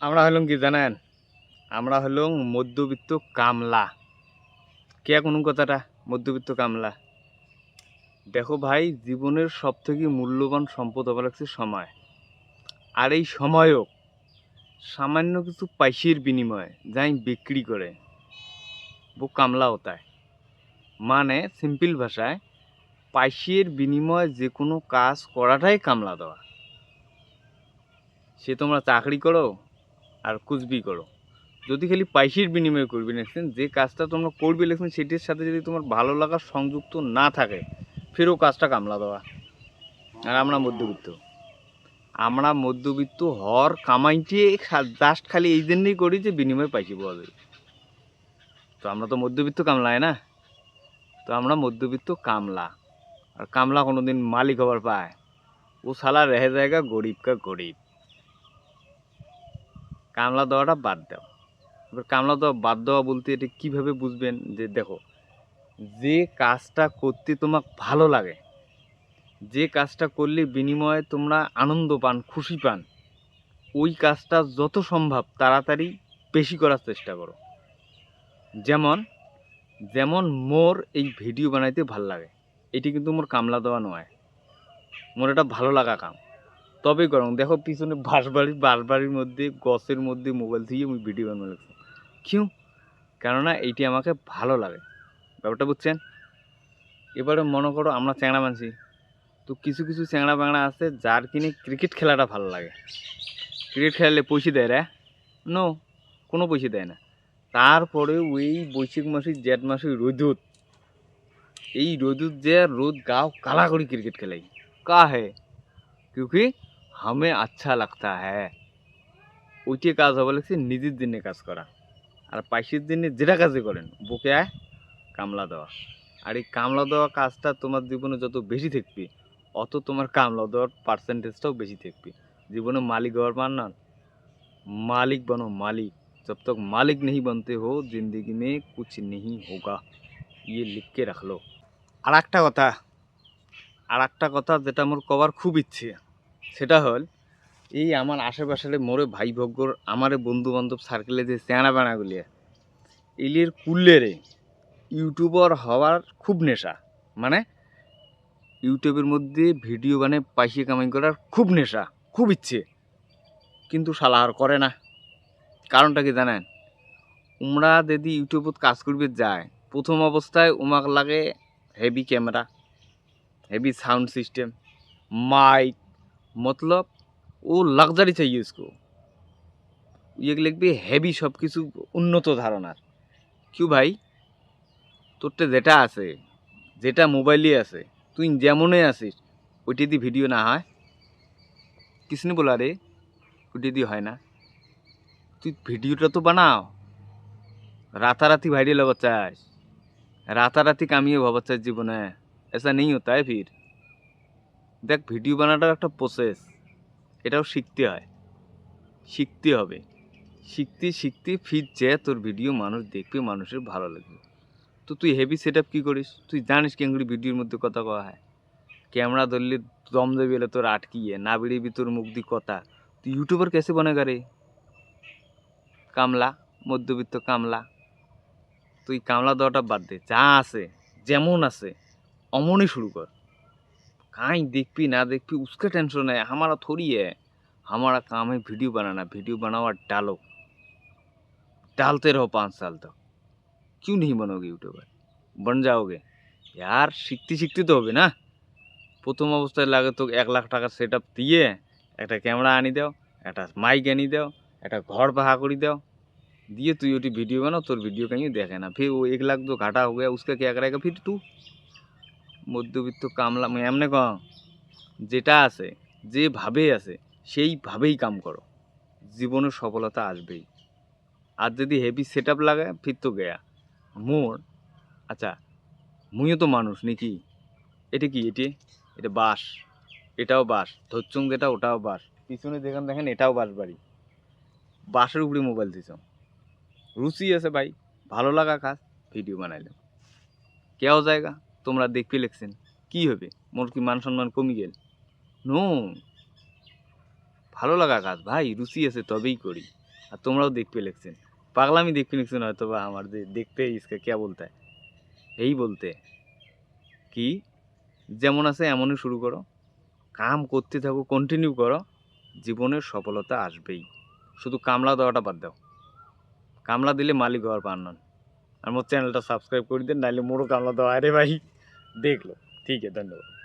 আমরা হলাম কি জানেন, আমরা হলাম মধ্যবিত্ত কামলা। কে কোন কথাটা মধ্যবিত্ত কামলা? দেখো ভাই, জীবনের সব থেকে মূল্যবান সম্পদ হবার লাগছে সময়। আর এই সময়ও সামান্য কিছু পয়সার বিনিময়ে যাই বিক্রি করে ও কামলা হতায়। মানে সিম্পল ভাষায়, পয়সার বিনিময়ে যে কোনো কাজ করাটাই কামলা দেওয়া। সে তোমরা চাকরি করো আর কুচবি করো, যদি খালি পয়সার বিনিময়ে করবি লেখছেন, যে কাজটা তোমরা করবি লেখছেন সেটির সাথে যদি তোমার ভালো লাগার সংযুক্ত না থাকে, ফেরও কাজটা কামলা দেওয়া। আর আমরা মধ্যবিত্ত হর কামাইতে জাস্ট খালি এই জন্যই করি যে বিনিময়ে পয়সা পাওয়া যায়। তো আমরা তো মধ্যবিত্ত কামলায় না, তো আমরা মধ্যবিত্ত কামলা। আর কামলা কোনোদিন মালিক হবার পায়? ও সালা রেহে জায়গা গরিব কা গরিব। কামলা দেওয়াটা বাদ দাও। এবার কামলা দেওয়া বাদ দেওয়া বলতে এটা কীভাবে বুঝবেন? যে দেখো, যে কাজটা করতে তোমার ভালো লাগে, যে কাজটা করলে বিনিময়ে তোমরা আনন্দ পান, খুশি পান, ওই কাজটা যত সম্ভব তাড়াতাড়ি বেশি করার চেষ্টা করো। যেমন যেমন মোর এই ভিডিও বানাইতে ভাল লাগে, এটি কিন্তু মোর কামলা দেওয়া নয়, মোর এটা ভালো লাগা কাম। তবেই করো। দেখো পিছনে বাঁশবাড়ির মধ্যে গছের মধ্যে মোবাইল দিয়ে আমি ভিডিও বানানো লাগছি। কিউ? কেননা এইটি আমাকে ভালো লাগে। ব্যাপারটা বুঝছেন? এবারে মনে করো আমরা চ্যাংড়া মানছি, তো কিছু কিছু চ্যাংড়া ব্যাংড়া আছে যার কিনে ক্রিকেট খেলাটা ভালো লাগে। ক্রিকেট খেলালে পয়সা দেয় রে? নো, কোনো পয়সা দেয় না। তারপরে ওই বৈশাখ মাসে জ্যেঠ মাসে রোদুত, এই রোদুত যে রোদ গাও কালা করে ক্রিকেট খেলাই কা হে, क्योंकि हमें अच्छा लगता है। ওইটি কাজ হবে লাগছে নিজের দিনে কাজ করা। আর পয়সার দিনে যেটা কাজে করেন বুকে আয় কামলা দেওয়া। আর এই কামলা দেওয়া কাজটা তোমার জীবনে যত বেশি থাকবে, অত তোমার কামলা দেওয়ার পার্সেন্টেজটাও বেশি থাকবে। জীবনে মালিক হওয়ার পার না, मालिक बनो मालिक। जब तक मालिक नहीं बनते हो जिंदगी में कुछ नहीं होगा, ये लिख के रख लो। আর একটা কথা যেটা আমার কবার খুব ইচ্ছে, সেটা হল এই আমার আশেপাশের মোরে ভাই ভগ্গর আমার বন্ধু বান্ধব সার্কেলে যে চেঁড়া বেড়াগুলি এলির কুল্লেরে ইউটিউবার হওয়ার খুব নেশা। মানে ইউটিউবের মধ্যে ভিডিও বানিয়ে পয়সা কামাই করার খুব নেশা, খুব ইচ্ছে, কিন্তু শালা আর করে না। কারণটা কি জানেন? উমরা যদি ইউটিউবত কাজ করবে যায়, প্রথম অবস্থায় উমাক লাগে heavy camera, heavy sound system, mic, मतलब वो लग्जारी चाहिए इसको। ये लिखबी हेভি सब কিছু উন্নত ধারণার। কিউ ভাই, তোরটা যেটা আছে, যেটা মোবাইলে আছে, তুই যেমনই আছিস ওইটা দিয়ে ভিডিও না হয়? কিসনে বলা রে ওইটা দিয়ে হয় না? তুই ভিডিওটা তো বানাও, রাতারাতি ভাইরাল হবার চাস, রাতারাতি কামিয়ে হবার চাস জীবনে, ऐसा नहीं होता है फिर। দেখ, ভিডিও বানানোটার একটা প্রসেস, এটাও শিখতে হয়, শিখতে হবে। শিখতে শিখতে ফির যে তোর ভিডিও মানুষ দেখবে, মানুষের ভালো লাগবে। তো তুই হেভি সেট আপ কী করিস? তুই জানিস কেঙ্গুড়ি ভিডিওর মধ্যে কথা কওয়া হয়, ক্যামেরা ধরলে দম দেবে এলে তোর আটকিয়ে না বেরিয়ে তোর মুখ দিয়ে কথা। তুই ইউটিউবার কেসে বনেগা রে কামলা, মধ্যবিত্ত কামলা? তুই কামলা দেওয়াটা বাদ দে, যা আছে যেমন আছে অমনই শুরু কর। काहीं देखबी ना देखबी उसका टेंशन है, हमारा थोड़ी है। हमारा काम है वीडियो बनाना, वीडियो बनाओ और डालो, डालते रहो 5 साल तक। क्यों नहीं बनोगे यूट्यूबर? बन जाओगे यार। শিখতে শিখতে তো হবে না। প্রথম অবস্থায় লাগে তো 1 লাখ টাকার সেট আপ দিয়ে একটা ক্যামেরা আনি দাও, একটা মাইক আনি দাও, একটা घर भाड़ा करी दाओ, दिए तुई ওটি वीडियो बनाओ, तोर वीडियो कहीं देखे ना। फिर वो 1 लाख जो घाटा हो गया उसका क्या करेगा फिर तू? মধ্যবিত্ত কামলা এমনি কম, যেটা আছে যেভাবে আছে সেইভাবেই কাম করো, জীবনের সফলতা আসবেই। আর যদি হেভি সেট আপ লাগে ফির তো গেয়া মোর। আচ্ছা, মুইও তো মানুষ নাকি? এটা কি? এটা বাঁশ, এটাও বাঁশ। ধরছুং যেটা ওটাও বাঁশ। পিছনে যেখানে দেখেন এটাও বাঁশ বাড়ি। বাঁশের উপরে মোবাইল দিছ, রুচি আছে ভাই, ভালো লাগা কাজ, ভিডিও বানাইলাম, কেউ জায়গা তোমরা দেখতে লেখছেন, কি হবে? মোর কি মান সম্মান কমে গেল? নো, ভালো লাগা কাজ ভাই, রুচি আছে তবেই করি। আর তোমরাও देख पे लिखছেন পাগলামি देख पे लिखছেন হয়তো বা আমার देख पे इसका क्या बोलता है এই বলতে কি যেমন আছে এমনই শুরু করো কাম করতে থাকো কন্টিনিউ করো জীবনের সফলতা আসবেই শুধু কামলা দেওয়াটা বাদ দাও কামলা দিলে মালিক হওয়ার পার নন আর মোর চ্যানেলটা সাবস্ক্রাইব করে দেন নাইলে মোরও কামলা দেওয়া আরে ভাই দেখলো ঠিক আছে ধন্যবাদ